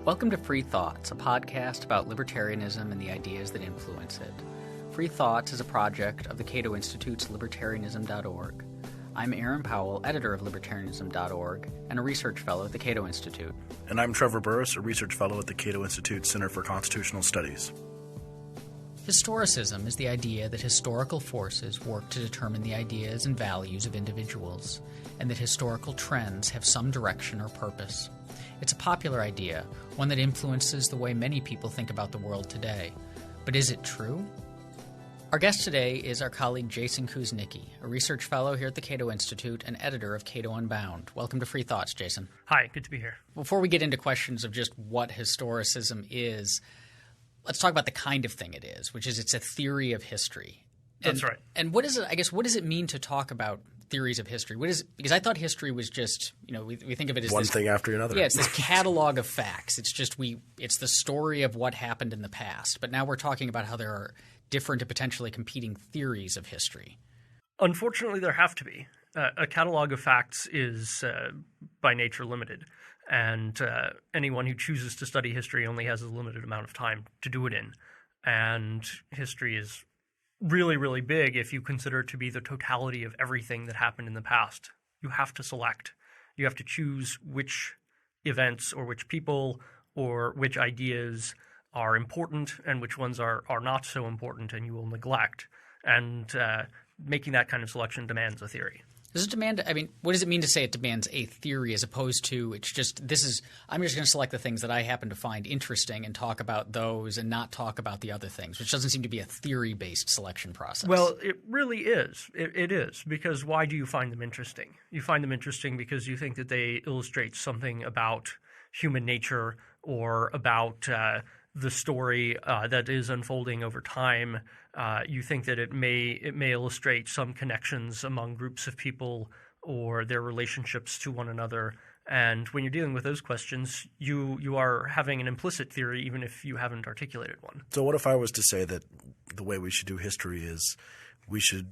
Welcome to Free Thoughts, a podcast about libertarianism and the ideas that influence it. Free Thoughts is a project of the Cato Institute's libertarianism.org. I'm Aaron Powell, editor of libertarianism.org and a research fellow at the Cato Institute. And I'm Trevor Burrus, a research fellow at the Cato Institute Center for Constitutional Studies. Historicism is the idea that historical forces work to determine the ideas and values of individuals, and that historical trends have some direction or purpose. It's a popular idea, one that influences the way many people think about the world today. But is it true? Our guest today is our colleague Jason Kuznicki, a research fellow here at the Cato Institute and editor of Cato Unbound. Welcome to Free Thoughts, Jason. Hi, good to be here. Before we get into questions of just what historicism is, let's talk about the kind of thing it is, which is it's a theory of history. That's right. And what is it? I guess what does it mean to talk about theories of history? What is because I thought history was just we think of it as one thing after another. Yeah, it's this catalog of facts. It's just it's the story of what happened in the past. But now we're talking about how there are different and potentially competing theories of history. Unfortunately, there have to be. A catalog of facts is by nature limited, and anyone who chooses to study history only has a limited amount of time to do it in. And history is really, really big if you consider it to be the totality of everything that happened in the past. You have to select. You have to choose which events or which people or which ideas are important and which ones are not so important and you will neglect. And making that kind of selection demands a theory. Does it demand – what does it mean to say it demands a theory as opposed to it's just I'm just going to select the things that I happen to find interesting and talk about those and not talk about the other things, which doesn't seem to be a theory-based selection process. Well, it really is. It is, because why do you find them interesting? You find them interesting because you think that they illustrate something about human nature or about the story that is unfolding over time. You think that it may illustrate some connections among groups of people or their relationships to one another. And when you're dealing with those questions, you are having an implicit theory even if you haven't articulated one. So what if I was to say that the way we should do history is we should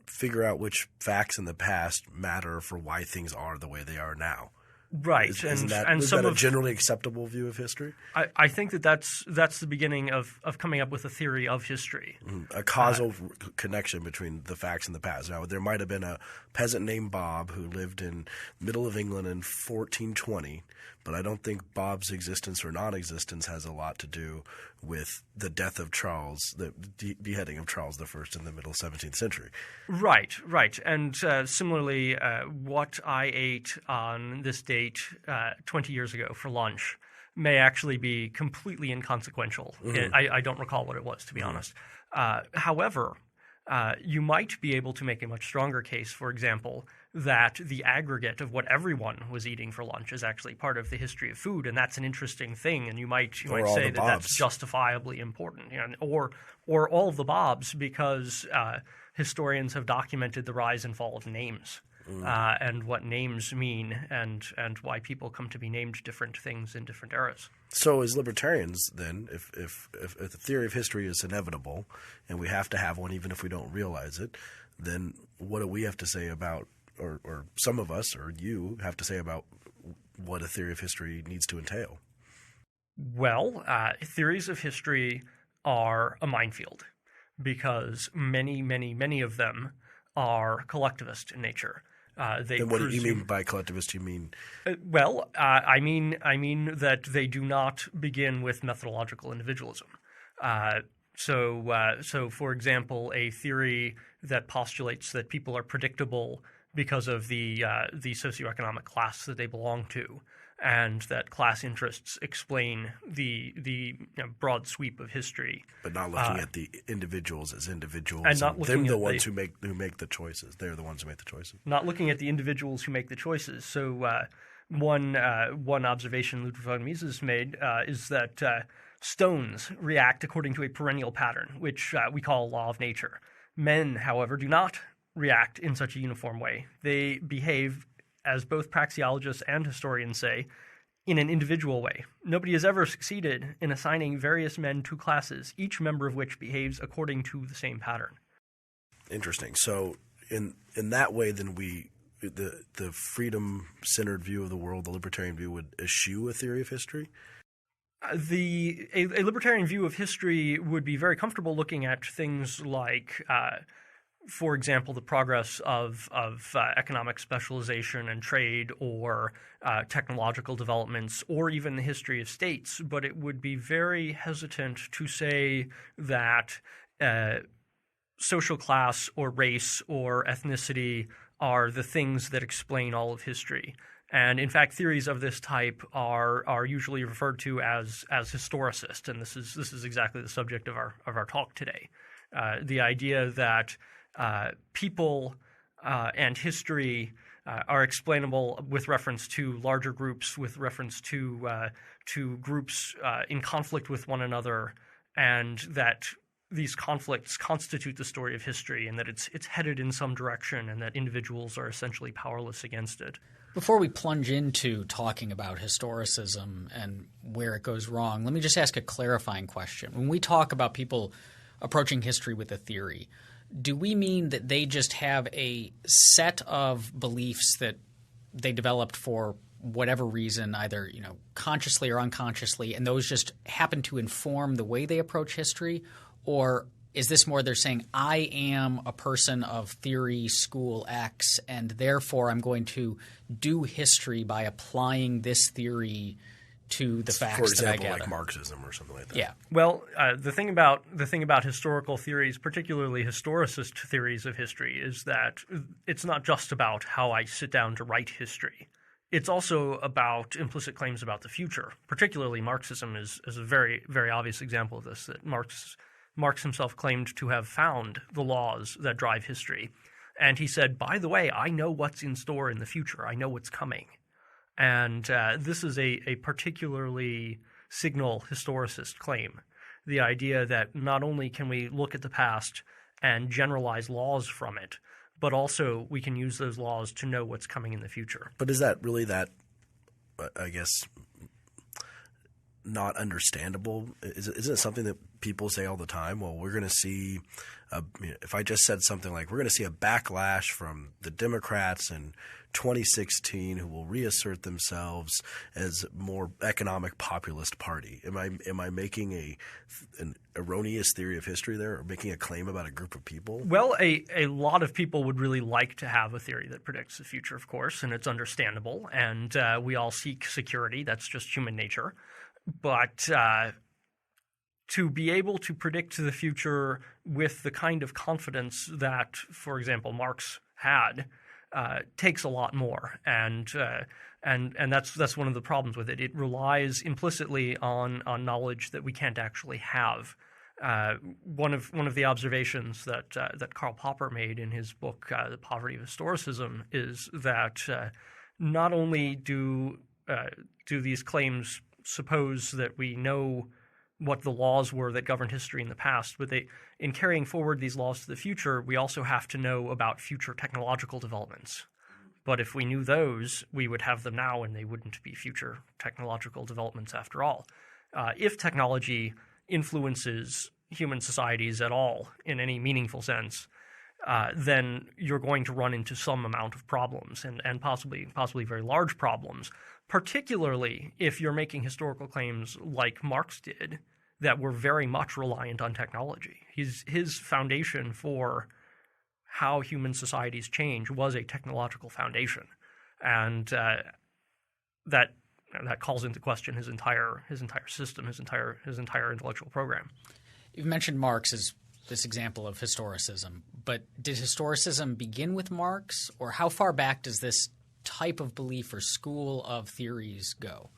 figure out which facts in the past matter for why things are the way they are now? Right. Is that a generally acceptable view of history? I think that's the beginning of coming up with a theory of history. A causal connection between the facts and the past. Now, there might have been a peasant named Bob who lived in the middle of England in 1420, but I don't think Bob's existence or non-existence has a lot to do with the death of Charles, the beheading of Charles I in the middle 17th century. Right. And similarly, what I ate on this date 20 years ago for lunch may actually be completely inconsequential. Mm-hmm. I don't recall what it was, to be honest. However, you might be able to make a much stronger case, for example, that the aggregate of what everyone was eating for lunch is actually part of the history of food, and that's an interesting thing. And you might say that that's justifiably important, or all of the Bobs, because historians have documented the rise and fall of names. And what names mean and why people come to be named different things in different eras. So as libertarians then, if the theory of history is inevitable and we have to have one even if we don't realize it, then what do we have to say about or some of us or you have to say about what a theory of history needs to entail? Well, theories of history are a minefield because many of them are collectivist in nature. And what do you mean by collectivist? You mean? I mean that they do not begin with methodological individualism. So, for example, a theory that postulates that people are predictable because of the socioeconomic class that they belong to, and that class interests explain the broad sweep of history, but not looking at the individuals as individuals, and not looking them at the ones who make the choices. They're the ones who make the choices. Not looking at the individuals who make the choices. So one observation Ludwig von Mises made is that stones react according to a perennial pattern, which we call law of nature. Men, however, do not react in such a uniform way. They behave, as both praxeologists and historians say, in an individual way. Nobody has ever succeeded in assigning various men to classes, each member of which behaves according to the same pattern. Interesting. So in that way, then the freedom-centered view of the world, the libertarian view, would eschew a theory of history? A libertarian view of history would be very comfortable looking at things like, for example, the progress of economic specialization and trade, or technological developments, or even the history of states, but it would be very hesitant to say that social class or race or ethnicity are the things that explain all of history. And in fact, theories of this type are usually referred to as historicist, and this is exactly the subject of our talk today. The idea that people and history are explainable with reference to larger groups, with reference to groups in conflict with one another, and that these conflicts constitute the story of history, and that it's headed in some direction, and that individuals are essentially powerless against it. Before we plunge into talking about historicism and where it goes wrong, let me just ask a clarifying question. When we talk about people approaching history with a theory, do we mean that they just have a set of beliefs that they developed for whatever reason, either consciously or unconsciously, and those just happen to inform the way they approach history? Or is this more they're saying, I am a person of theory school X, and therefore I'm going to do history by applying this theory to the facts for example, that I gather? like Marxism or something like that. Yeah. Well, the thing about historical theories, particularly historicist theories of history, is that it's not just about how I sit down to write history. It's also about implicit claims about the future. Particularly Marxism is a very, very obvious example of this, that Marx himself claimed to have found the laws that drive history. And he said, by the way, I know what's in store in the future. I know what's coming. And this is a particularly signal historicist claim, the idea that not only can we look at the past and generalize laws from it, but also we can use those laws to know what's coming in the future. But is that really I guess, not understandable? Isn't it something that people say all the time? Well, we're going to see if I just said something like, we're going to see a backlash from the Democrats in 2016 who will reassert themselves as a more economic populist party. Am I making an erroneous theory of history there, or making a claim about a group of people? Well, a lot of people would really like to have a theory that predicts the future, of course, and it's understandable. And we all seek security. That's just human nature. But to be able to predict the future with the kind of confidence that, for example, Marx had, takes a lot more, and that's one of the problems with it. It relies implicitly on knowledge that we can't actually have. One of the observations that Karl Popper made in his book, The Poverty of Historicism, is that not only do these claims suppose that we know what the laws were that governed history in the past, but in carrying forward these laws to the future, we also have to know about future technological developments. But if we knew those, we would have them now, and they wouldn't be future technological developments after all. If technology influences human societies at all in any meaningful sense, then you're going to run into some amount of problems, and possibly very large problems, particularly if you're making historical claims like Marx did that were very much reliant on technology. His foundation for how human societies change was a technological foundation, and that calls into question his entire system, his entire intellectual program. You've mentioned Marx as this example of historicism, but did historicism begin with Marx, or how far back does this type of belief or school of theories go?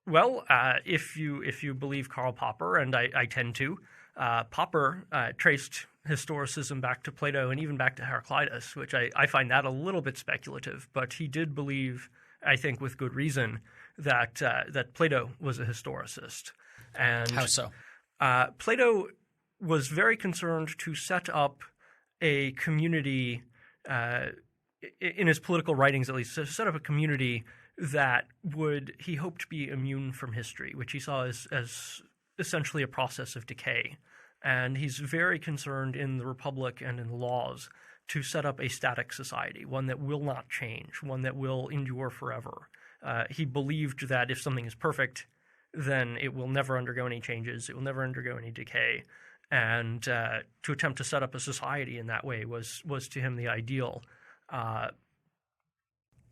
Well, if you believe Karl Popper, and I tend to, Popper traced historicism back to Plato and even back to Heraclitus, which I find that a little bit speculative. But he did believe, I think with good reason, that Plato was a historicist. And how so? Plato was very concerned to set up a community, in his political writings at least, to set up a community that he hoped to be immune from history, which he saw as essentially a process of decay. And he's very concerned in the Republic and in the laws to set up a static society, one that will not change, one that will endure forever. He believed that if something is perfect, then it will never undergo any changes. It will never undergo any decay. And to attempt to set up a society in that way was to him the ideal.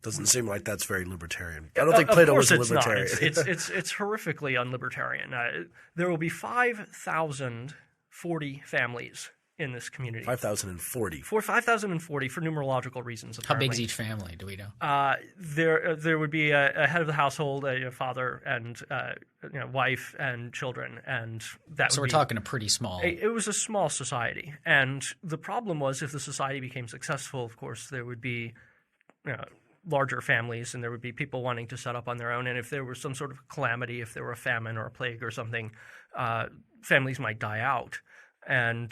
Doesn't seem like that's very libertarian. I don't think Plato was a libertarian. It's horrifically unlibertarian. There will be 5,040 families in this community. 5,040. 5,040 for numerological reasons. How Apparently. big is each family? Do we know? There would be a head of the household, a father, and wife and children, and that. So we're talking a pretty small. It was a small society, and the problem was if the society became successful, of course, there would be larger families, and there would be people wanting to set up on their own. And if there was some sort of calamity, if there were a famine or a plague or something, families might die out. And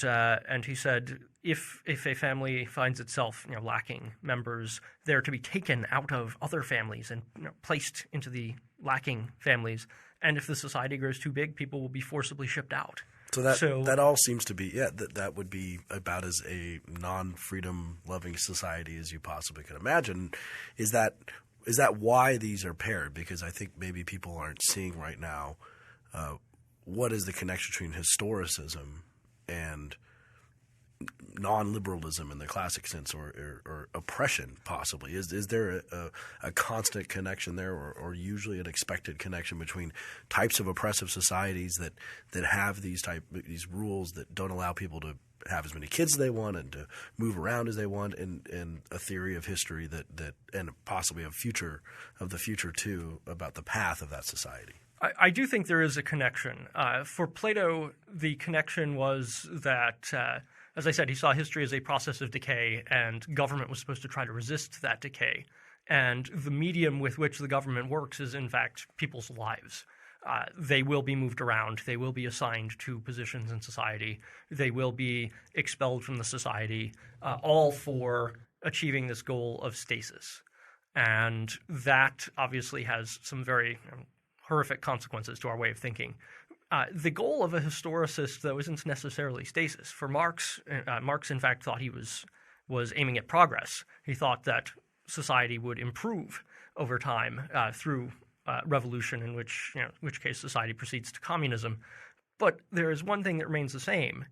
he said, if a family finds itself lacking members, they're to be taken out of other families and placed into the lacking families. And if the society grows too big, people will be forcibly shipped out. So that all seems to be that would be about as a non-freedom loving society as you possibly could imagine. Is that why these are paired? Because I think maybe people aren't seeing right now what is the connection between historicism and non-liberalism in the classic sense, or oppression possibly. Is there a constant connection there, or usually an expected connection between types of oppressive societies that have these rules that don't allow people to have as many kids as they want and to move around as they want, and a theory of history that and possibly of the future too, about the path of that society? I do think there is a connection. For Plato, the connection was that, as I said, he saw history as a process of decay, and government was supposed to try to resist that decay. And the medium with which the government works is, in fact, people's lives. They will be moved around. They will be assigned to positions in society. They will be expelled from the society, all for achieving this goal of stasis. And that obviously has some very horrific consequences to our way of thinking. The goal of a historicist, though, isn't necessarily stasis. For Marx, in fact, thought he was aiming at progress. He thought that society would improve over time through revolution, in which case society proceeds to communism. But there is one thing that remains the same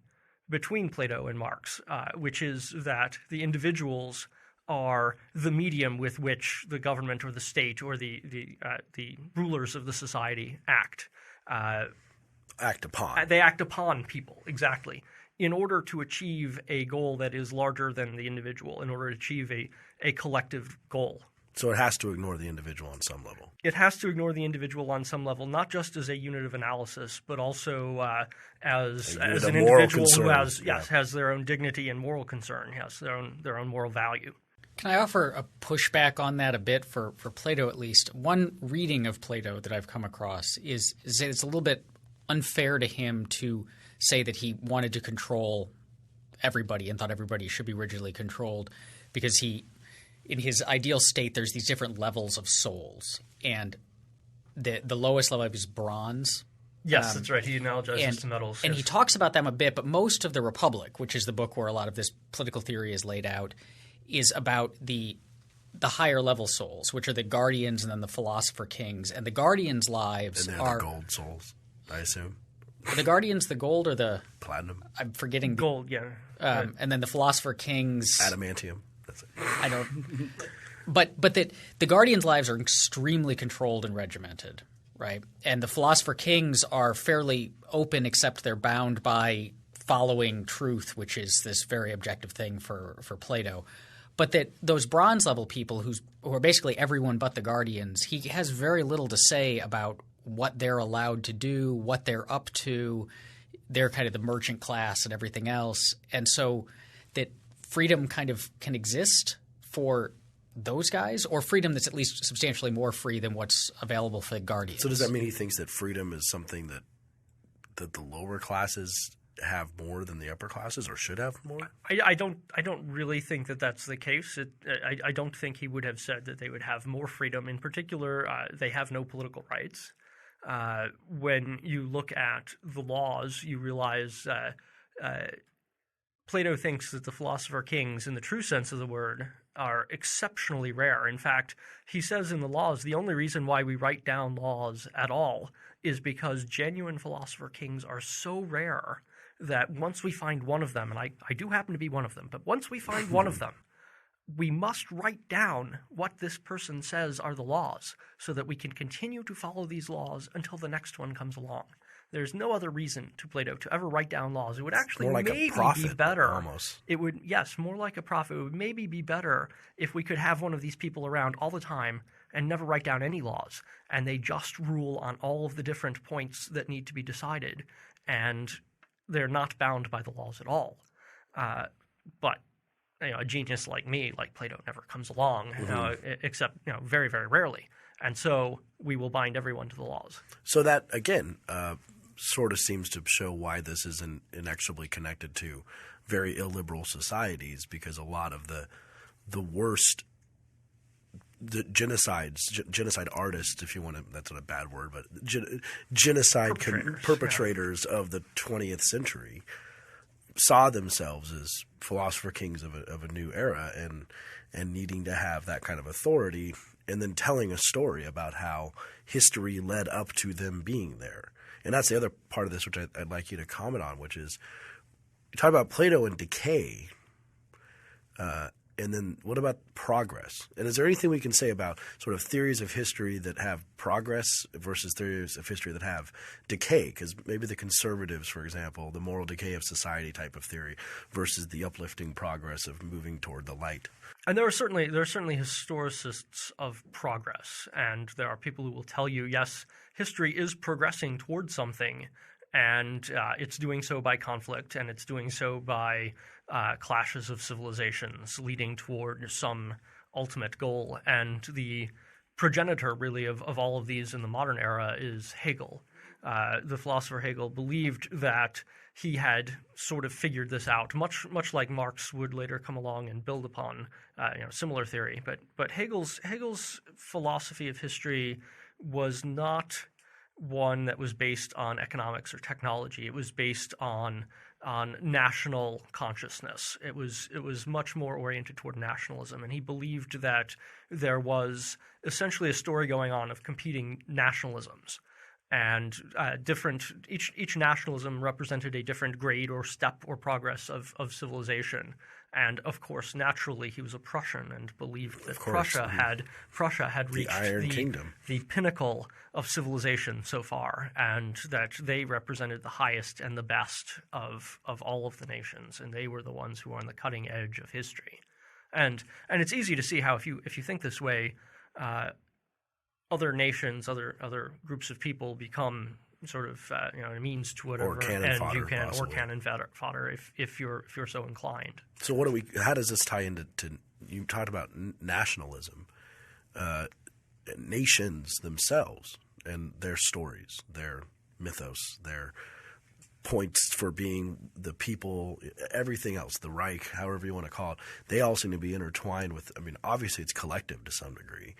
between Plato and Marx, which is that the individuals are the medium with which the government or the state or the rulers of the society act. Act upon. They act upon people, exactly, in order to achieve a goal that is larger than the individual, in order to achieve a collective goal. So it has to ignore the individual on some level. It has to ignore the individual on some level, not just as a unit of analysis, but also as an individual who has their own dignity and moral concern, has their own moral value. Can I offer a pushback on that a bit for Plato at least? One reading of Plato that I've come across is that it's a little bit unfair to him to say that he wanted to control everybody and thought everybody should be rigidly controlled, because in his ideal state there's these different levels of souls, and the lowest level is bronze. Yes, that's right. He analogizes to metals. And he talks about them a bit, but most of the Republic, which is the book where a lot of this political theory is laid out, is about the higher level souls, which are the guardians and then the philosopher kings. And the guardians' lives are the gold souls, I assume. Are the guardians the gold or the platinum? I'm forgetting. Gold, yeah. Right. And then the philosopher kings, adamantium. That's it. I don't. But that the guardians' lives are extremely controlled and regimented, right? And the philosopher kings are fairly open, except they're bound by following truth, which is this very objective thing for Plato. But that those bronze level people who are basically everyone but the guardians, he has very little to say about what they're allowed to do, what they're up to. They're kind of the merchant class and everything else. And so that freedom kind of can exist for those guys, or freedom that's at least substantially more free than what's available for the guardians. So does that mean he thinks that freedom is something that the lower classes have more than the upper classes, or should have more? I don't really think that that's the case. I don't think he would have said that they would have more freedom. In particular, they have no political rights. When you look at the laws, you realize Plato thinks that the philosopher kings, in the true sense of the word, are exceptionally rare. In fact, he says in the Laws, the only reason why we write down laws at all is because genuine philosopher kings are so rare that once we find one of them, and I do happen to be one of them, but once we find one of them, we must write down what this person says are the laws so that we can continue to follow these laws until the next one comes along. There's no other reason to Plato to ever write down laws. It would actually more like maybe a prophet, be better. Almost. It would, yes, more like a prophet. It would maybe be better if we could have one of these people around all the time and never write down any laws, and they just rule on all of the different points that need to be decided, and they're not bound by the laws at all. But a genius like me, like Plato, never comes along, except very, very rarely. And so we will bind everyone to the laws. So that, again, sort of seems to show why this is inexorably connected to very illiberal societies, because a lot of the worst genocide artists, if you want to – that's not a bad word, but genocide perpetrators of the 20th century saw themselves as philosopher kings of a new era and needing to have that kind of authority, and then telling a story about how history led up to them being there. And that's the other part of this which I'd like you to comment on, which is you talk about Plato and decay, and then what about progress? And is there anything we can say about sort of theories of history that have progress versus theories of history that have decay? Because maybe the conservatives, for example, the moral decay of society type of theory versus the uplifting progress of moving toward the light. And there are certainly historicists of progress, and there are people who will tell you, yes, history is progressing towards something, and it's doing so by conflict, and it's doing so by clashes of civilizations leading toward some ultimate goal. And the progenitor, really, of all of these in the modern era is Hegel. The philosopher Hegel believed that he had sort of figured this out, much like Marx would later come along and build upon similar theory. But Hegel's philosophy of history was not one that was based on economics or technology. It was based on national consciousness. It was much more oriented toward nationalism, and he believed that there was essentially a story going on of competing nationalisms. And each nationalism represented a different grade or step or progress of civilization. And of course, naturally, he was a Prussian and believed that Prussia had reached the Iron Kingdom, the pinnacle of civilization so far, and that they represented the highest and the best of all of the nations, and they were the ones who were on the cutting edge of history. And it's easy to see how if you think this way, other nations, other groups of people become sort of a means to whatever cannon fodder if you're so inclined. So how does this tie into you talked about nationalism, nations themselves and their stories, their mythos, their points for being the people, everything else, the Reich, however you want to call it, they all seem to be intertwined with, obviously it's collective to some degree,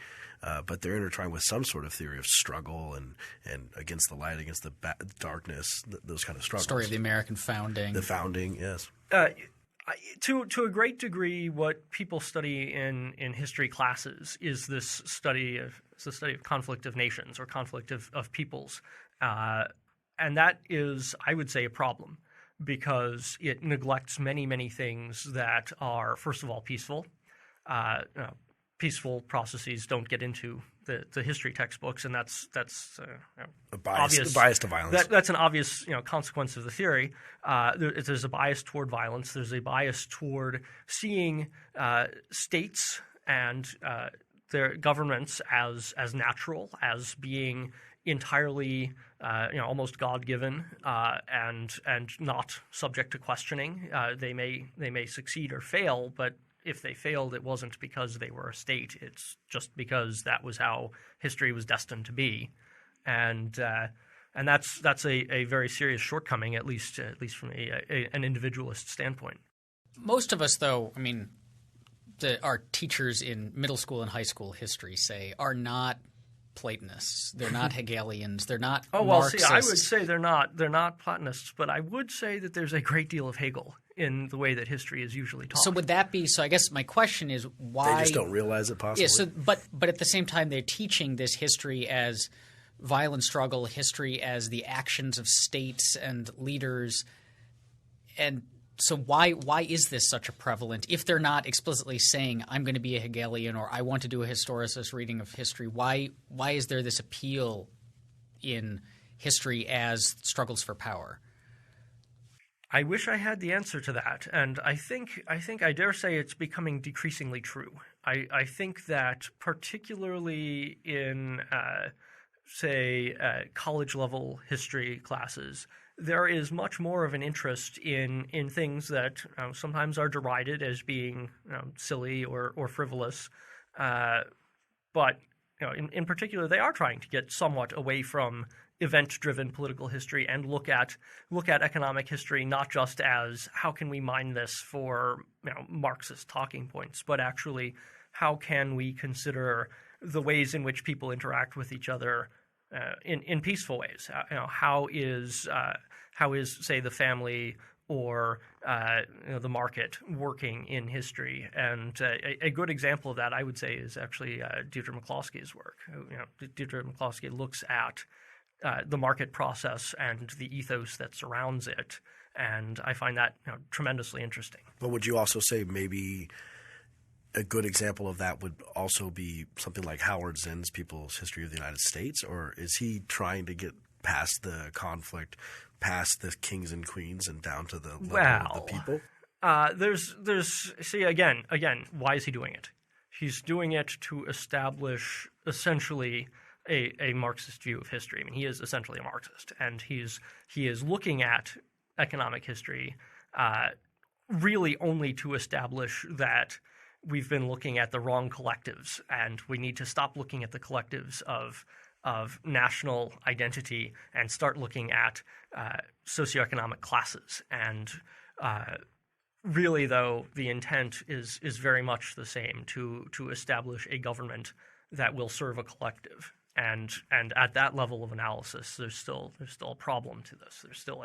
but they're intertwined with some sort of theory of struggle and against the light, against the darkness, those kind of struggles. Story of the American founding. The founding, yes. To a great degree, what people study in history classes is the study of conflict of nations or conflict of peoples. And that is, I would say, a problem because it neglects many, many things that are, first of all, peaceful. Peaceful processes don't get into the history textbooks, and that's a bias to violence. That's an obvious consequence of the theory. There's a bias toward violence. There's a bias toward seeing states and their governments as natural, as being entirely almost God-given and not subject to questioning. They may succeed or fail, but if they failed, it wasn't because they were a state. It's just because that was how history was destined to be, and that's a very serious shortcoming, at least from an individualist standpoint. Most of us, though, our teachers in middle school and high school history are not Platonists. They're not Hegelians. They're not Marxists. I would say they're not Platonists, but I would say that there's a great deal of Hegel in the way that history is usually taught. So would that be – so I guess my question is why – They just don't realize it possibly? Yeah, so, but at the same time they're teaching this history as violent struggle, history as the actions of states and leaders. And so why is this such a prevalent – if they're not explicitly saying I'm going to be a Hegelian or I want to do a historicist reading of history, why is there this appeal in history as struggles for power? I wish I had the answer to that, and I think I dare say it's becoming decreasingly true. I think that particularly in, college-level history classes, there is much more of an interest in things that sometimes are derided as being silly or frivolous, but in particular, they are trying to get somewhat away from event-driven political history and look at economic history not just as how can we mine this for Marxist talking points, but actually how can we consider the ways in which people interact with each other in peaceful ways. How is say the family or the market working in history? And a good example of that, I would say, is actually Deirdre McCloskey's work. Deirdre McCloskey looks at the market process and the ethos that surrounds it, and I find that tremendously interesting. But would you also say maybe a good example of that would also be something like Howard Zinn's People's History of the United States, or is he trying to get past the conflict, past the kings and queens, and down to the level of the people? Again, why is he doing it? He's doing it to establish essentially a Marxist view of history. I mean, he is essentially a Marxist, and he is looking at economic history really only to establish that we've been looking at the wrong collectives, and we need to stop looking at the collectives of national identity and start looking at socioeconomic classes. And really, though, the intent is very much the same, to establish a government that will serve a collective. And at that level of analysis, there's still a problem to this. There's still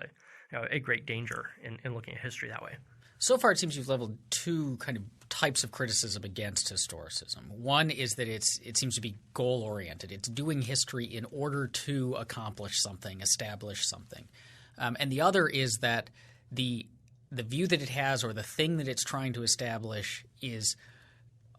a great danger in looking at history that way. So far, it seems you've leveled two kind of types of criticism against historicism. One is that it seems to be goal-oriented. It's doing history in order to accomplish something, establish something. And the other is that the view that it has, or the thing that it's trying to establish, is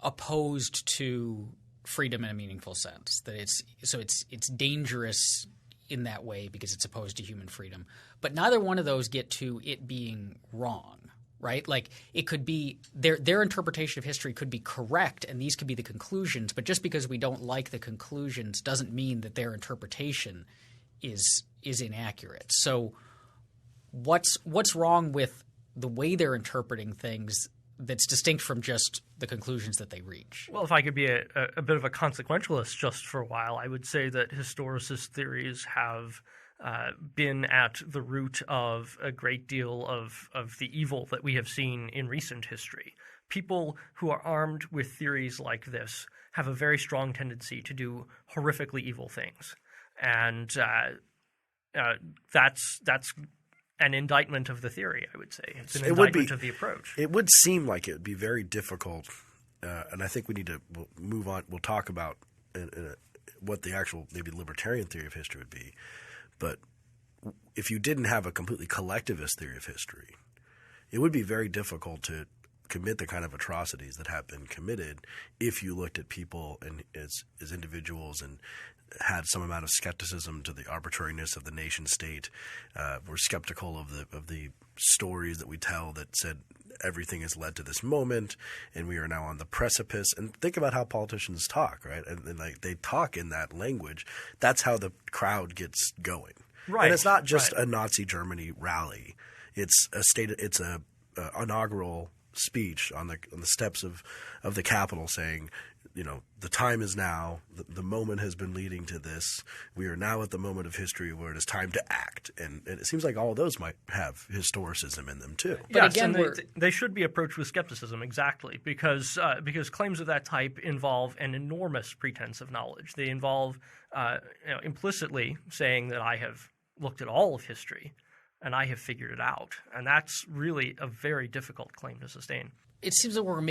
opposed to freedom in a meaningful sense. That it's dangerous in that way because it's opposed to human freedom. But neither one of those get to it being wrong, right? Like, it could be their interpretation of history could be correct, and these could be the conclusions. But just because we don't like the conclusions doesn't mean that their interpretation is inaccurate. So what's wrong with the way they're interpreting things that's distinct from just the conclusions that they reach? Well, if I could be a bit of a consequentialist just for a while, I would say that historicist theories have been at the root of a great deal of the evil that we have seen in recent history. People who are armed with theories like this have a very strong tendency to do horrifically evil things. And that's an indictment of the theory, I would say. It's an indictment of the approach. It would seem like it would be very difficult, and I think we'll move on. We'll talk about what the actual maybe libertarian theory of history would be. But if you didn't have a completely collectivist theory of history, it would be very difficult to commit the kind of atrocities that have been committed if you looked at people as individuals and had some amount of skepticism to the arbitrariness of the nation state. We're skeptical of the stories that we tell that said everything has led to this moment and we are now on the precipice. And think about how politicians talk, right? And like they talk in that language. That's how the crowd gets going. Right. And it's not just a Nazi Germany rally. It's a inaugural speech on the steps of the Capitol saying, the time is now. The moment has been leading to this. We are now at the moment of history where it is time to act. And it seems like all of those might have historicism in them too. But yes, again, they should be approached with skepticism, exactly, because claims of that type involve an enormous pretense of knowledge. They involve implicitly saying that I have looked at all of history. and I have figured it out. And that's really a very difficult claim to sustain. It seems that we're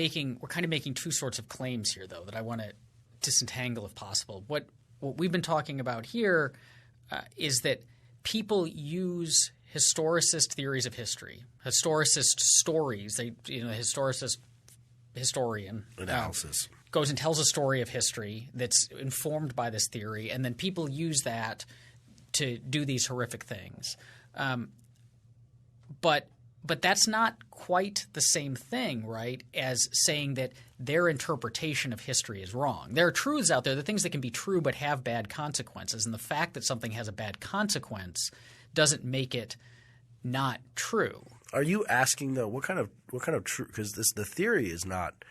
kind of making two sorts of claims here, though, that I want to disentangle if possible. What we've been talking about here is that people use historicist theories of history, historicist stories. Historian analysis goes and tells a story of history that's informed by this theory, and then people use that to do these horrific things. But that's not quite the same thing, right, as saying that their interpretation of history is wrong. There are truths out there, the things that can be true but have bad consequences, and the fact that something has a bad consequence doesn't make it not true. Are you asking though what kind of true? Because the theory is not.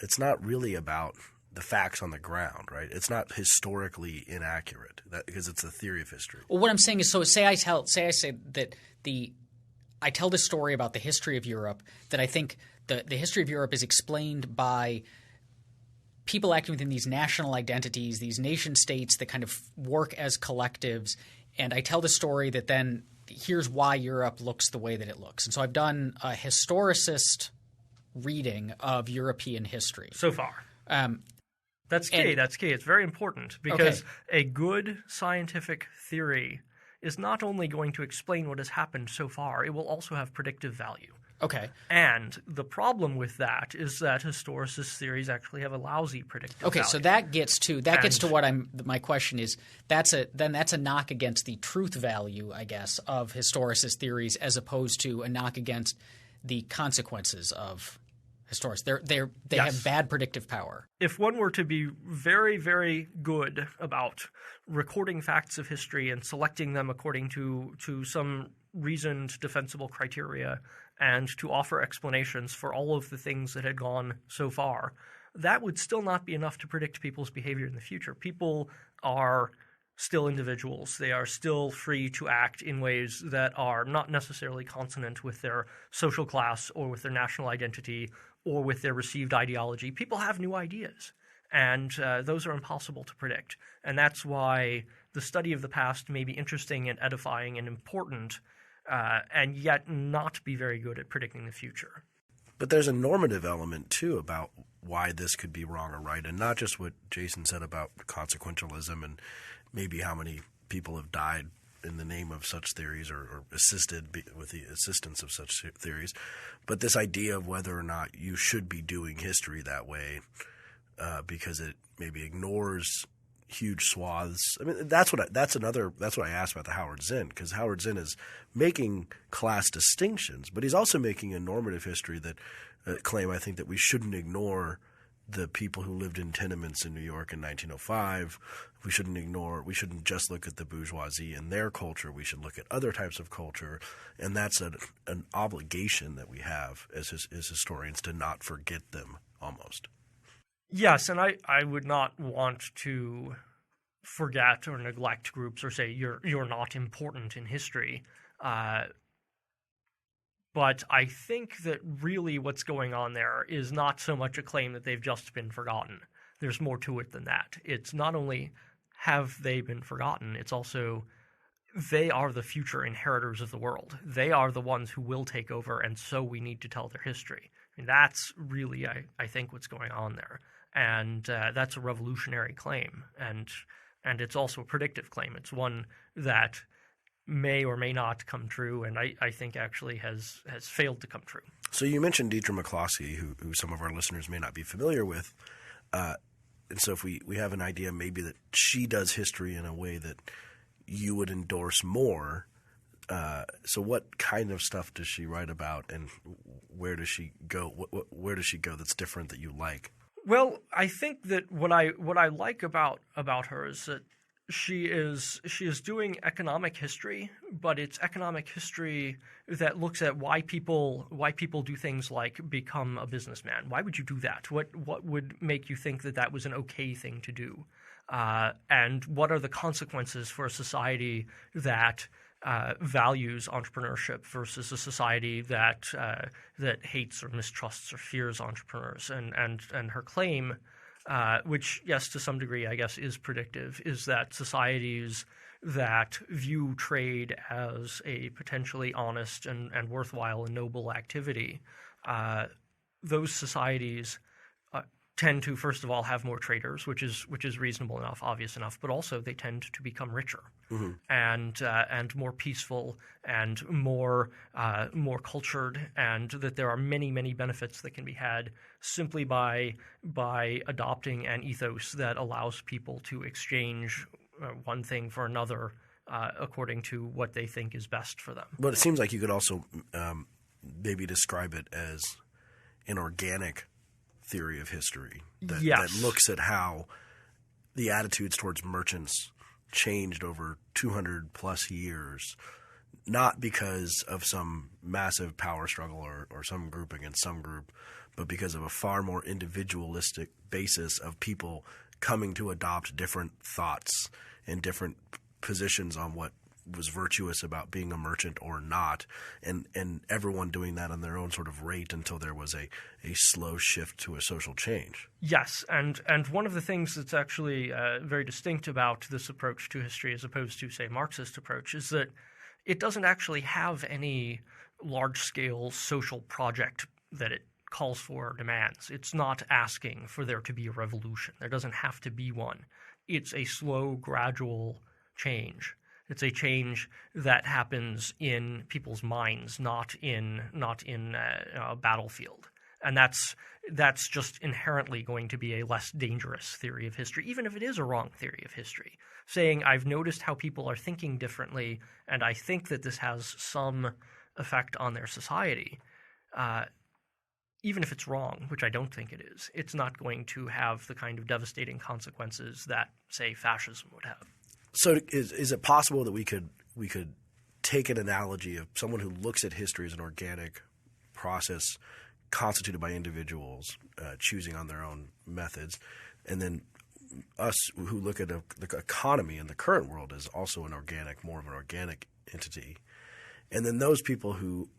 It's not really about the facts on the ground, right? It's not historically inaccurate because it's a theory of history. Well, what I'm saying is, so say I say that I tell this story about the history of Europe, that I think the history of Europe is explained by people acting within these national identities, these nation states that kind of work as collectives, and I tell the story that then here's why Europe looks the way that it looks. And so I've done a historicist reading of European history. So far. That's key. That's key. It's very important because a good scientific theory is not only going to explain what has happened so far, it will also have predictive value. Okay. And the problem with that is that historicist theories actually have a lousy predictive value. So that gets to what my question is. That's a knock against the truth value, I guess, of historicist theories as opposed to a knock against the consequences of historicists. They have bad predictive power. If one were to be very, very good about recording facts of history and selecting them according to some reasoned, defensible criteria and to offer explanations for all of the things that had gone so far, that would still not be enough to predict people's behavior in the future. People are still individuals. They are still free to act in ways that are not necessarily consonant with their social class or with their national identity or with their received ideology. People have new ideas, and those are impossible to predict. And that's why the study of the past may be interesting and edifying and important, and yet not be very good at predicting the future. But there's a normative element, too, about why this could be wrong or right, and not just what Jason said about consequentialism and maybe how many people have died in the name of such theories or assisted with the assistance of such theories, but this idea of whether or not you should be doing history that way because it maybe ignores huge swaths. I mean, that's what I asked about the Howard Zinn, because Howard Zinn is making class distinctions, but he's also making a normative history that claim, I think, that we shouldn't ignore the people who lived in tenements in New York in 1905. We shouldn't just look at the bourgeoisie and their culture. We should look at other types of culture, and that's an obligation that we have as historians to not forget them almost. Yes, and I would not want to forget or neglect groups or say you're not important in history. But I think that really what's going on there is not so much a claim that they've just been forgotten. There's more to it than that. It's not only have they been forgotten, it's also they are the future inheritors of the world. They are the ones who will take over, and so we need to tell their history. I mean, that's really, I think, what's going on there. And that's a revolutionary claim, and it's also a predictive claim. It's one that may or may not come true, and I think actually has failed to come true. So you mentioned Deidre McCloskey, who some of our listeners may not be familiar with. And so if we have an idea maybe that she does history in a way that you would endorse more, so what kind of stuff does she write about, and where does she go? Where does she go that's different that you like? Well, I think that what I like about her is that she is doing economic history, but it's economic history that looks at why people do things like become a businessman. Why would you do that? What would make you think that was an okay thing to do? And what are the consequences for a society that values entrepreneurship versus a society that hates or mistrusts or fears entrepreneurs? And her claim, which, yes, to some degree, I guess, is predictive, is that societies that view trade as a potentially honest and worthwhile and noble activity, those societies tend to, first of all, have more traders, which is reasonable enough, obvious enough, but also they tend to become richer and more peaceful and more cultured, and that there are many benefits that can be had simply by adopting an ethos that allows people to exchange one thing for another according to what they think is best for them. But it seems like you could also maybe describe it as an organic theory of history that looks at how the attitudes towards merchants changed over 200 plus years, not because of some massive power struggle or some group against some group, but because of a far more individualistic basis of people coming to adopt different thoughts and different positions on what was virtuous about being a merchant or not, and everyone doing that on their own sort of rate until there was a slow shift to a social change. Yes, and one of the things that's actually very distinct about this approach to history as opposed to, say, Marxist approach is that it doesn't actually have any large-scale social project that it calls for or demands. It's not asking for there to be a revolution. There doesn't have to be one. It's a slow, gradual change. It's a change that happens in people's minds, not in a battlefield, and that's just inherently going to be a less dangerous theory of history, even if it is a wrong theory of history. Saying I've noticed how people are thinking differently, and I think that this has some effect on their society, even if it's wrong, which I don't think it is. It's not going to have the kind of devastating consequences that, say, fascism would have. So is it possible that we could take an analogy of someone who looks at history as an organic process constituted by individuals choosing on their own methods, and then us who look at the economy in the current world as also more of an organic entity, and then those people who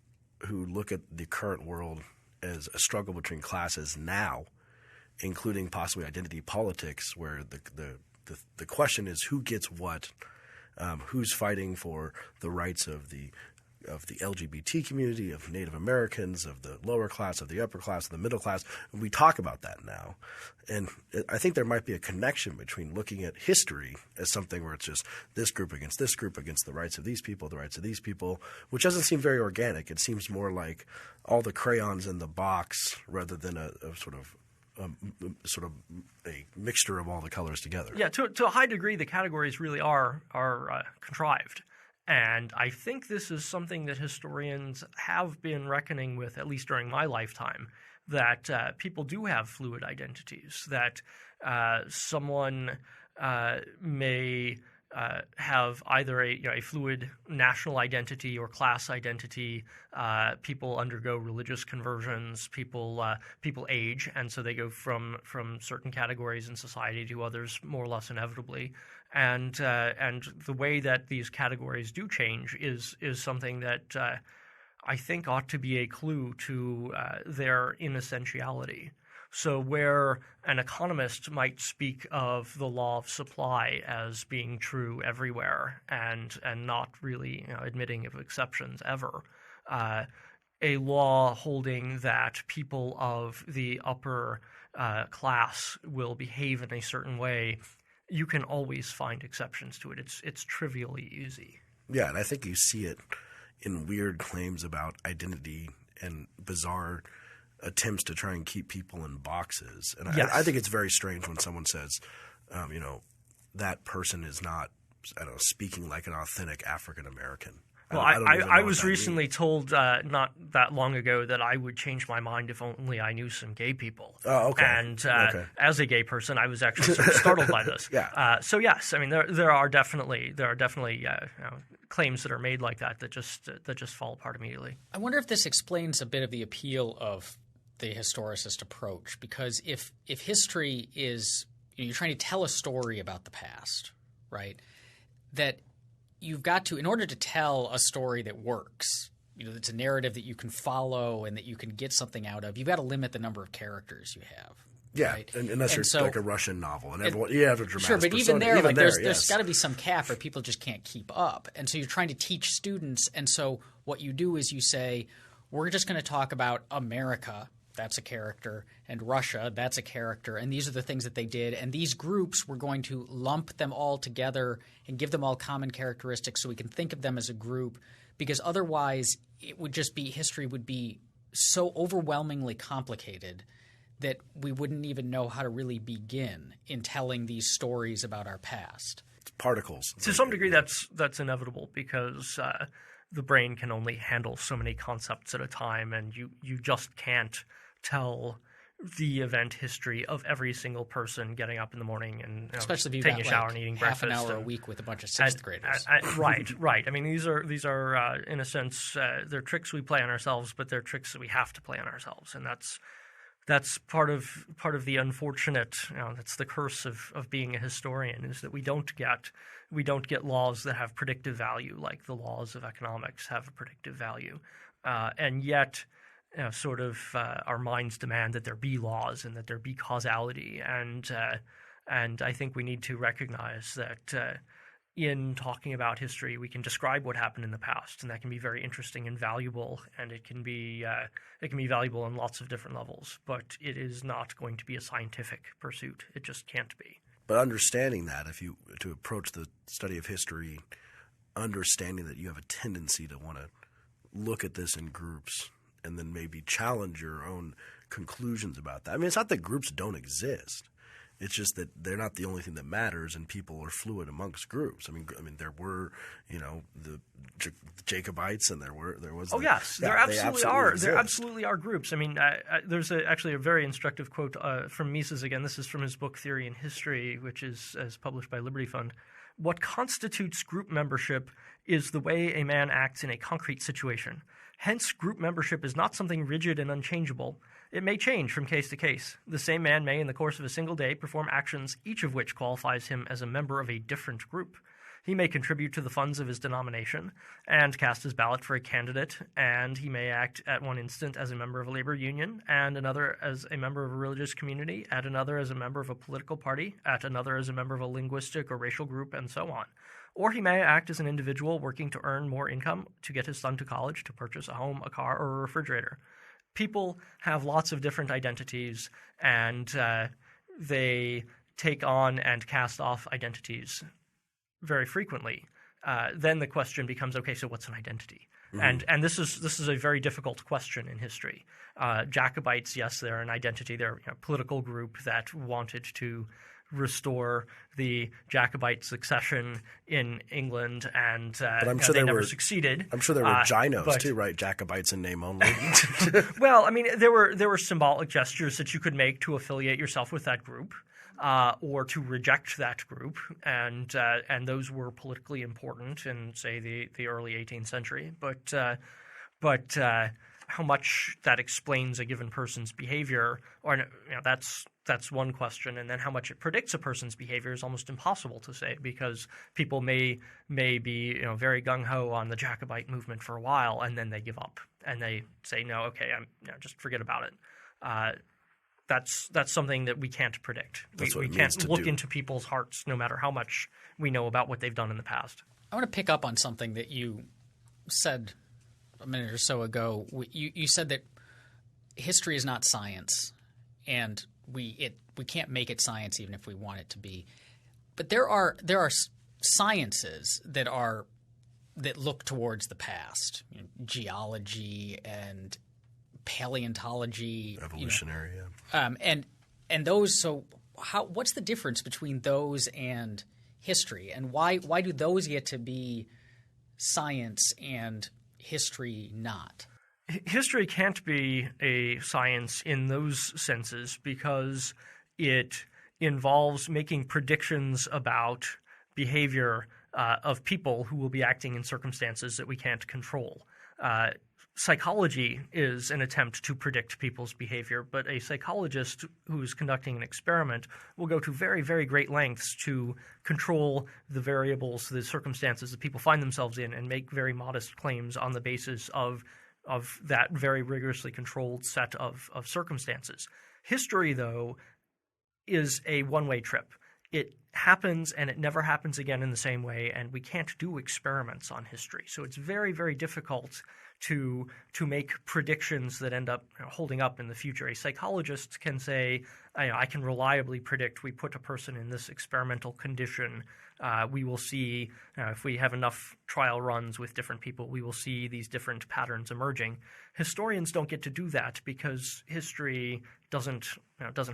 look at the current world as a struggle between classes now, including possibly identity politics, where the question is who gets what, who's fighting for the rights of the LGBT community, of Native Americans, of the lower class, of the upper class, of the middle class. We talk about that now. And I think there might be a connection between looking at history as something where it's just this group against the rights of these people, the rights of these people, which doesn't seem very organic. It seems more like all the crayons in the box rather than a sort of a mixture of all the colors together. Yeah, to a high degree, the categories really are contrived. And I think this is something that historians have been reckoning with, at least during my lifetime, that people do have fluid identities, that someone may have either a fluid national identity or class identity. People undergo religious conversions. People age, and so they go from certain categories in society to others more or less inevitably. And the way that these categories do change is something that I think ought to be a clue to their inessentiality. So where an economist might speak of the law of supply as being true everywhere and not really admitting of exceptions ever, a law holding that people of the upper class will behave in a certain way, you can always find exceptions to it. It's trivially easy. Yeah, and I think you see it in weird claims about identity and bizarre attempts to try and keep people in boxes. And yes. I think it's very strange when someone says, that person is not, speaking like an authentic African American. Well, I was recently told not that long ago that I would change my mind if only I knew some gay people. Oh, okay. And as a gay person, I was actually sort of startled by this. Yeah. So yes, I mean there are definitely claims that are made like that just fall apart immediately. I wonder if this explains a bit of the appeal of the historicist approach, because if history is you're trying to tell a story about the past, right? That you've got to, in order to tell a story that works, it's a narrative that you can follow and that you can get something out of, you've got to limit the number of characters you have. Yeah, right? unless you're so, like a Russian novel, and everyone you have a dramatic sure, but persona. even there, yes. there's got to be some cap, or people just can't keep up. And so you're trying to teach students, and so what you do is you say, we're just going to talk about America, that's a character, and Russia, that's a character, and these are the things that they did. And these groups, we're going to lump them all together and give them all common characteristics so we can think of them as a group, because otherwise it would just be – history would be so overwhelmingly complicated that we wouldn't even know how to really begin in telling these stories about our past. It's particles. To some degree, that's inevitable because the brain can only handle so many concepts at a time, and you just can't tell the event history of every single person getting up in the morning and especially if you've taking got a shower like and eating half breakfast. An hour a week with a bunch of sixth graders. Right. I mean, these are in a sense they're tricks we play on ourselves, but they're tricks that we have to play on ourselves, and that's part of the unfortunate. That's the curse of being a historian, is that we don't get laws that have predictive value, like the laws of economics have a predictive value, and yet. Our minds demand that there be laws and that there be causality, and I think we need to recognize that in talking about history, we can describe what happened in the past, and that can be very interesting and valuable, and it can be valuable on lots of different levels. But it is not going to be a scientific pursuit; it just can't be. But understanding that, to approach the study of history, understanding that you have a tendency to want to look at this in groups. And then maybe challenge your own conclusions about that. I mean, it's not that groups don't exist. It's just that they're not the only thing that matters, and people are fluid amongst groups. I mean, there were, the Jacobites, and there was. Oh yes, there absolutely are. Exist. There absolutely are groups. I mean, there's actually a very instructive quote from Mises again. This is from his book Theory and History, which is published by Liberty Fund. What constitutes group membership is the way a man acts in a concrete situation. Hence, group membership is not something rigid and unchangeable. It may change from case to case. The same man may, in the course of a single day, perform actions, each of which qualifies him as a member of a different group. He may contribute to the funds of his denomination and cast his ballot for a candidate, and he may act at one instant as a member of a labor union, and another as a member of a religious community, at another as a member of a political party, at another as a member of a linguistic or racial group, and so on. Or he may act as an individual working to earn more income, to get his son to college, to purchase a home, a car, or a refrigerator. People have lots of different identities, and they take on and cast off identities very frequently. Then the question becomes, okay, so what's an identity? Mm-hmm. And this is a very difficult question in history. Jacobites, yes, they're an identity. They're a political group that wanted to restore the Jacobite succession in England, and but I'm sure they never succeeded. I'm sure there were Ginos too, right? Jacobites in name only. Well, I mean, there were symbolic gestures that you could make to affiliate yourself with that group, or to reject that group, and those were politically important in, say, the early 18th century. But how much that explains a given person's behavior, or that's one question, and then how much it predicts a person's behavior is almost impossible to say, because people may be very gung ho on the Jacobite movement for a while, and then they give up and they say, no, okay, just forget about it. That's something that we can't predict. We can't look into people's hearts, no matter how much we know about what they've done in the past. I want to pick up on something that you said a minute or so ago. You said that history is not science, and we can't make it science even if we want it to be. But there are sciences that look towards the past, geology and paleontology, evolutionary, and those. So, what's the difference between those and history, and why do those get to be science and history not? History can't be a science in those senses because it involves making predictions about behavior of people who will be acting in circumstances that we can't control. Psychology is an attempt to predict people's behavior, but a psychologist who's conducting an experiment will go to very, very great lengths to control the variables, the circumstances that people find themselves in, and make very modest claims on the basis of that very rigorously controlled set of circumstances. History, though, is a one-way trip. It happens and it never happens again in the same way, and we can't do experiments on history. So it's very, very difficult to make predictions that end up holding up in the future. A psychologist can say, I can reliably predict we put a person in this experimental condition. We will see, if we have enough trial runs with different people, we will see these different patterns emerging. Historians don't get to do that because history doesn't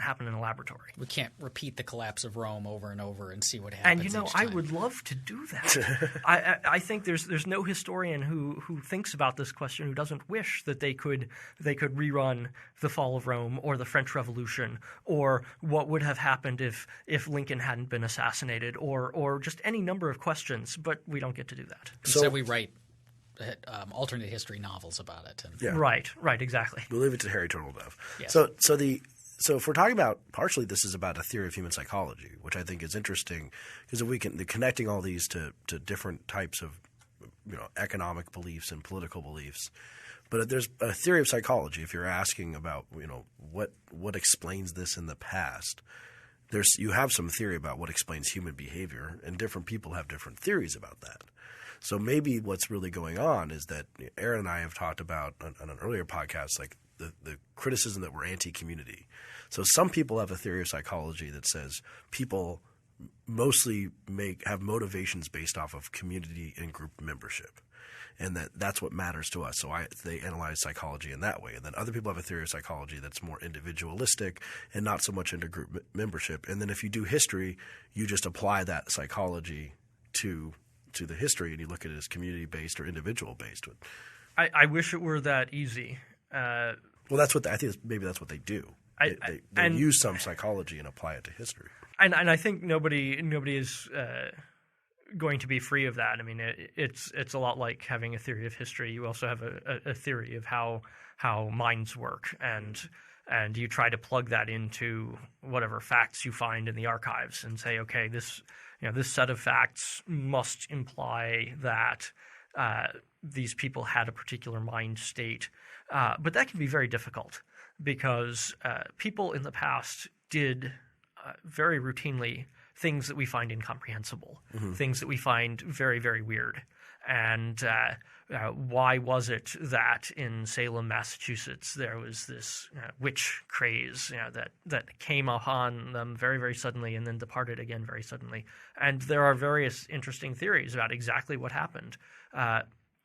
happen in a laboratory. We can't repeat the collapse of Rome over and over and see what happens. And each I time. would love to do that. I think there's no historian who thinks about this question who doesn't wish that they could rerun the fall of Rome or the French Revolution or what would have happened if Lincoln hadn't been assassinated or just any number of questions. But we don't get to do that. Instead, we write alternate history novels about it. And Yeah. Right, exactly. We'll leave it to Harry Turtledove. Yes. So if we're talking about – partially this is about a theory of human psychology, which I think is interesting because if we can – connecting all these to different types of economic beliefs and political beliefs. But there's a theory of psychology. If you're asking about what explains this in the past, you have some theory about what explains human behavior, and different people have different theories about that. So maybe what's really going on is that Aaron and I have talked about on an earlier podcast, like the criticism that we're anti-community. So some people have a theory of psychology that says people mostly have motivations based off of community and group membership, and that's what matters to us. So they analyze psychology in that way. And then other people have a theory of psychology that's more individualistic and not so much into group membership. And then if you do history, you just apply that psychology to the history, and you look at it as community-based or individual-based. I wish it were that easy. Well, that's what I think. Maybe that's what they do. They use some psychology and apply it to history. And I think nobody is going to be free of that. I mean, it's a lot like having a theory of history. You also have a theory of how minds work, and you try to plug that into whatever facts you find in the archives and say, okay, this set of facts must imply that these people had a particular mind state. But that can be very difficult because people in the past did very routinely things that we find incomprehensible, things that we find very, very weird. And why was it that in Salem, Massachusetts, there was this witch craze that came upon them very, very suddenly and then departed again very suddenly? And there are various interesting theories about exactly what happened.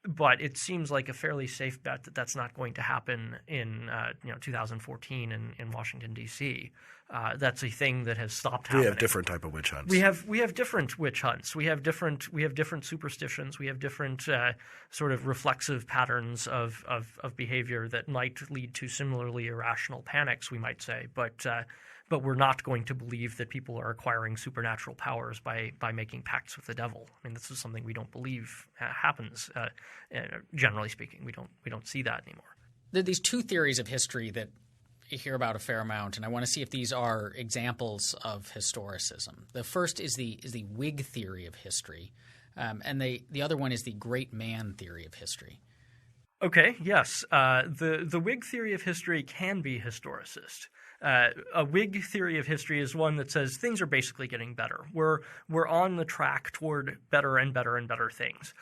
But it seems like a fairly safe bet that that's not going to happen in 2014 in Washington, D.C. That's a thing that has stopped happening. We have different type of witch hunts. We have different witch hunts. We have different superstitions. We have different sort of reflexive patterns of behavior that might lead to similarly irrational panics, we might say. But we're not going to believe that people are acquiring supernatural powers by making pacts with the devil. I mean, this is something we don't believe happens. Generally speaking, we don't see that anymore. There are these two theories of history that you hear about a fair amount, and I want to see if these are examples of historicism. The first is the Whig theory of history, and the other one is the great man theory of history. Okay, yes. The Whig theory of history can be historicist. A Whig theory of history is one that says things are basically getting better. We're on the track toward better and better and better things.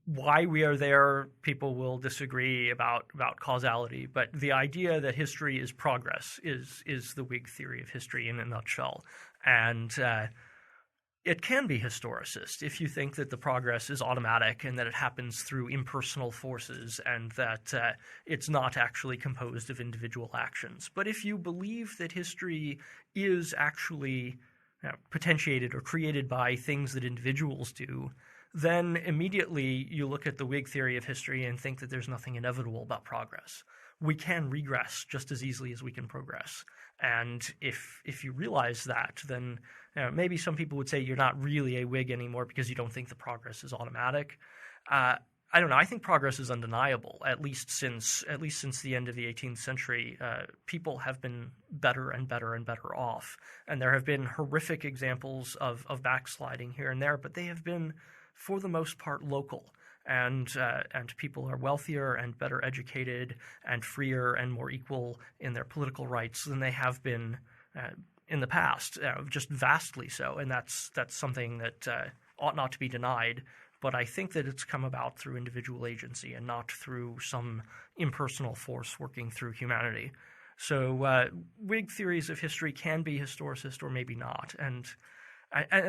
Why we are there, people will disagree about causality, but the idea that history is progress is the Whig theory of history in a nutshell. And it can be historicist if you think that the progress is automatic and that it happens through impersonal forces and that it's not actually composed of individual actions. But if you believe that history is actually potentiated or created by things that individuals do, then immediately you look at the Whig theory of history and think that there's nothing inevitable about progress. We can regress just as easily as we can progress. And if you realize that, then maybe some people would say you're not really a Whig anymore because you don't think the progress is automatic. I don't know. I think progress is undeniable. At least since the end of the 18th century, people have been better and better and better off. And there have been horrific examples of backsliding here and there, but they have been, for the most part, local. and people are wealthier and better educated and freer and more equal in their political rights than they have been in the past, just vastly so. And that's something that ought not to be denied. But I think that it's come about through individual agency and not through some impersonal force working through humanity. So Whig theories of history can be historicist or maybe not. And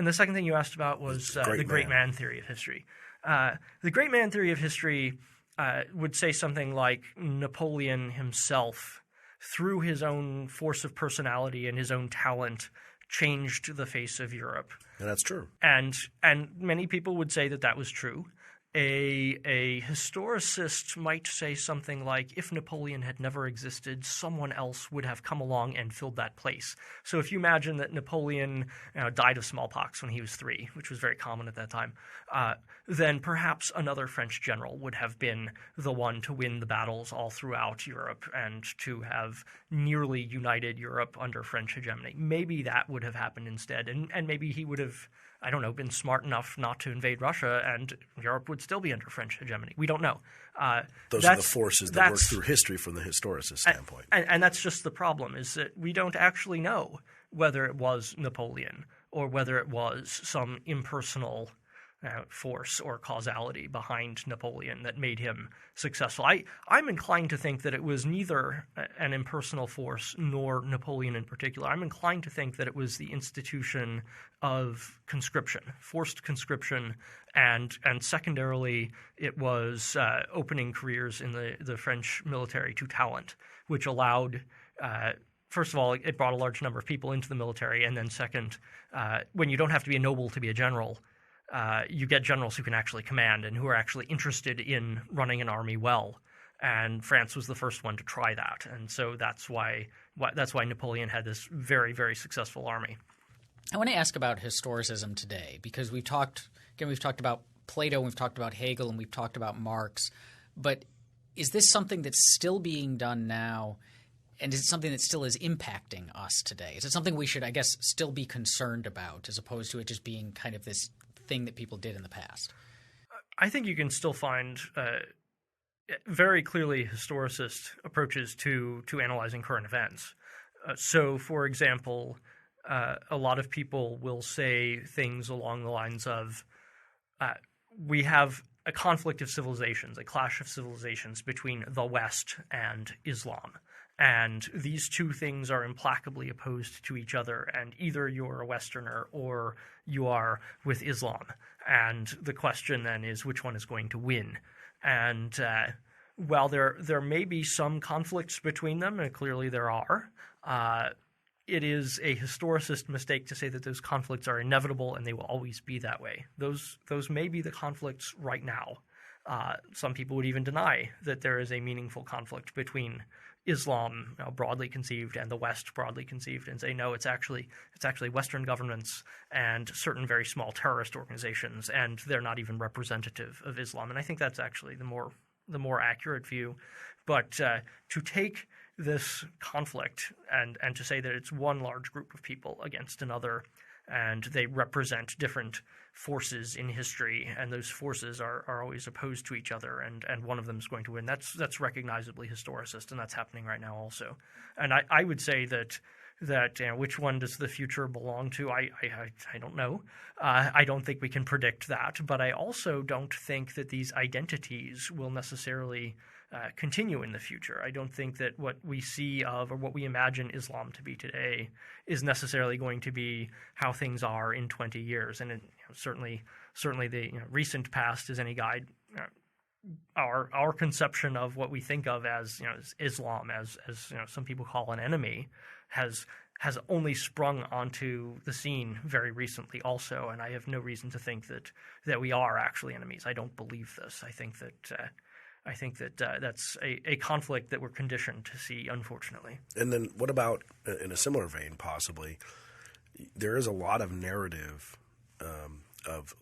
the second thing you asked about was the great man theory of history. The great man theory of history would say something like Napoleon himself, through his own force of personality and his own talent, changed the face of Europe. And that's true. And many people would say that that was true. A historicist might say something like, if Napoleon had never existed, someone else would have come along and filled that place. So if you imagine that Napoleon died of smallpox when he was 3, which was very common at that time, then perhaps another French general would have been the one to win the battles all throughout Europe and to have nearly united Europe under French hegemony. Maybe that would have happened instead, and maybe he would have, I don't know, been smart enough not to invade Russia, and Europe would still be under French hegemony. We don't know. Those are the forces that work through history from the historicist standpoint. And that's just the problem, is that we don't actually know whether it was Napoleon or whether it was some impersonal force or causality behind Napoleon that made him successful. I'm inclined to think that it was neither an impersonal force nor Napoleon in particular. I'm inclined to think that it was the institution of conscription, forced conscription, and secondarily it was opening careers in the French military to talent, which allowed first of all, it brought a large number of people into the military, and then second, when you don't have to be a noble to be a general, you get generals who can actually command and who are actually interested in running an army well. And France was the first one to try that, and so that's why Napoleon had this very, very successful army. I want to ask about historicism today, because we've talked about Plato, we've talked about Hegel, and we've talked about Marx. But is this something that's still being done now, and is it something that still is impacting us today? Is it something we should, I guess, still be concerned about, as opposed to it just being kind of this thing that people did in the past? I think you can still find very clearly historicist approaches to analyzing current events. So, for example, a lot of people will say things along the lines of we have a conflict of civilizations, a clash of civilizations between the West and Islam. And these two things are implacably opposed to each other, and either you're a Westerner or you are with Islam. And the question then is, which one is going to win? And while there may be some conflicts between them, and clearly there are, it is a historicist mistake to say that those conflicts are inevitable and they will always be that way. Those may be the conflicts right now. Some people would even deny that there is a meaningful conflict between Islam broadly conceived and the West broadly conceived, and say no, it's actually Western governments and certain very small terrorist organizations, and they're not even representative of Islam. And I think that's actually the more accurate view. But to take this conflict and to say that it's one large group of people against another, and they represent different forces in history, and those forces are always opposed to each other, and one of them is going to win. That's recognizably historicist, and that's happening right now also. And I would say that which one does the future belong to? I don't know. I don't think we can predict that, but I also don't think that these identities will necessarily continue in the future. I don't think that what we see of or what we imagine Islam to be today is necessarily going to be how things are in 20 years. And certainly the recent past is any guide. Our conception of what we think of as Islam, as some people call an enemy, has only sprung onto the scene very recently also, and I have no reason to think that we are actually enemies. I don't believe this. I think that that's a conflict that we're conditioned to see, unfortunately. And then what about, in a similar vein possibly, there is a lot of narrative of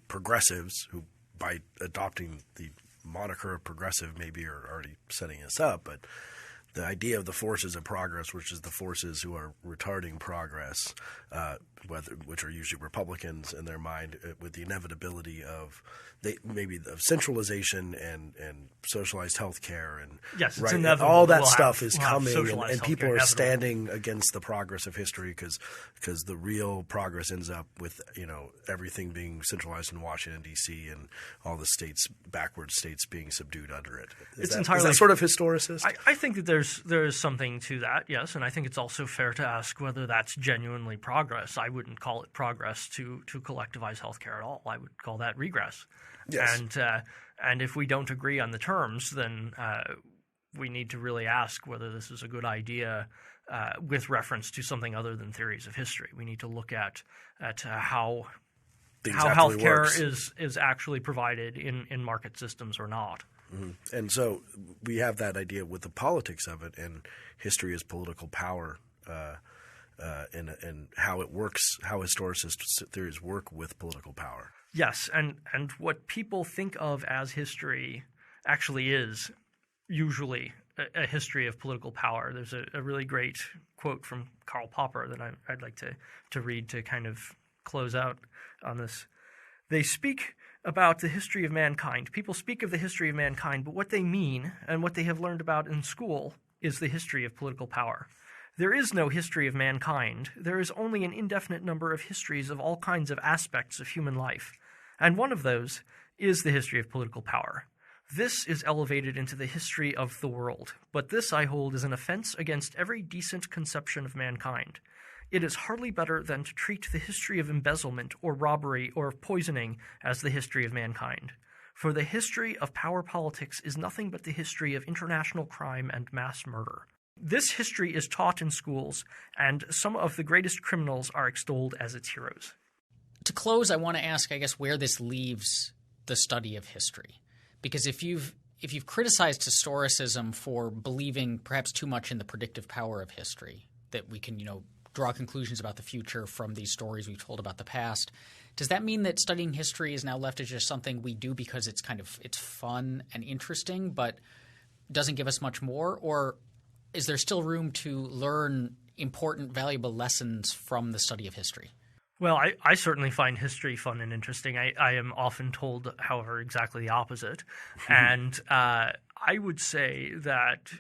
progressives who, by adopting the moniker of progressive, maybe are already setting us up, but the idea of the forces of progress, which is the forces who are retarding progress, which are usually Republicans in their mind, with the inevitability of centralization and socialized health care and yes, it's inevitable. All that stuff is coming, and people are inevitable. standing against the progress of history because the real progress ends up with everything being centralized in Washington D.C. and all the backward states being subdued under it. Is that sort of historicist? I think that there is something to that, yes, and I think it's also fair to ask whether that's genuinely progress. I wouldn't call it progress to collectivize healthcare at all. I would call that regress. Yes. And if we don't agree on the terms, then we need to really ask whether this is a good idea with reference to something other than theories of history. We need to look at how healthcare is actually provided in market systems or not. Mm-hmm. And so we have that idea with the politics of it, and history as political power, and how it works, how historicist theories work with political power. Yes, and what people think of as history actually is usually a history of political power. There's a really great quote from Karl Popper that I'd like to read to kind of close out on this. They speak about the history of mankind. People speak of the history of mankind, but what they mean and what they have learned about in school is the history of political power. There is no history of mankind. There is only an indefinite number of histories of all kinds of aspects of human life, and one of those is the history of political power. This is elevated into the history of the world, but this, I hold, is an offense against every decent conception of mankind. It is hardly better than to treat the history of embezzlement or robbery or of poisoning as the history of mankind. For the history of power politics is nothing but the history of international crime and mass murder. This history is taught in schools, and some of the greatest criminals are extolled as its heroes. To close, I want to ask, I guess, where this leaves the study of history. Because if you've criticized historicism for believing perhaps too much in the predictive power of history, that we can, draw conclusions about the future from these stories we've told about the past, does that mean that studying history is now left as just something we do because it's fun and interesting, but doesn't give us much more? Or is there still room to learn important, valuable lessons from the study of history? Well, I certainly find history fun and interesting. I am often told, however, exactly the opposite. And I would say that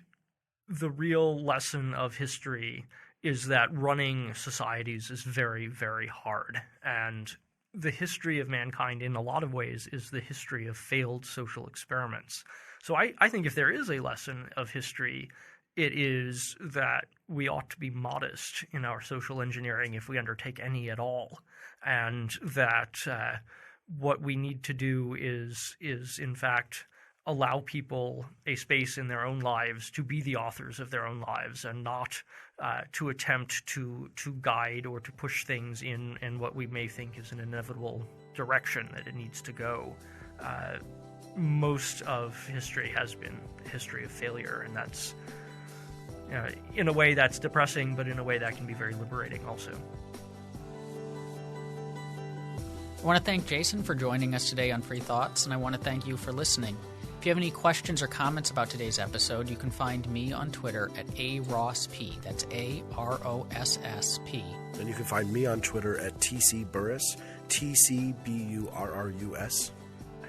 the real lesson of history is that running societies is very, very hard. And the history of mankind in a lot of ways is the history of failed social experiments. So I think if there is a lesson of history, it is that we ought to be modest in our social engineering if we undertake any at all, and that what we need to do is in fact allow people a space in their own lives to be the authors of their own lives, and not to attempt to guide or to push things in what we may think is an inevitable direction that it needs to go. Most of history has been a history of failure, and that's in a way that's depressing, but in a way that can be very liberating also. I want to thank Jason for joining us today on Free Thoughts, and I want to thank you for listening. If you have any questions or comments about today's episode, you can find me on Twitter at ARossP. That's ARossP. And you can find me on Twitter at TCBurrus, TCBURRUS.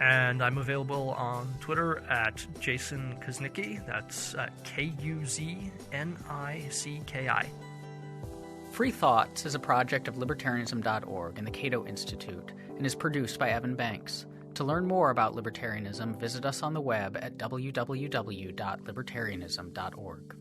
And I'm available on Twitter at Jason Kuznicki. That's Kuznicki. Free Thoughts is a project of libertarianism.org and the Cato Institute and is produced by Evan Banks. To learn more about libertarianism, visit us on the web at www.libertarianism.org.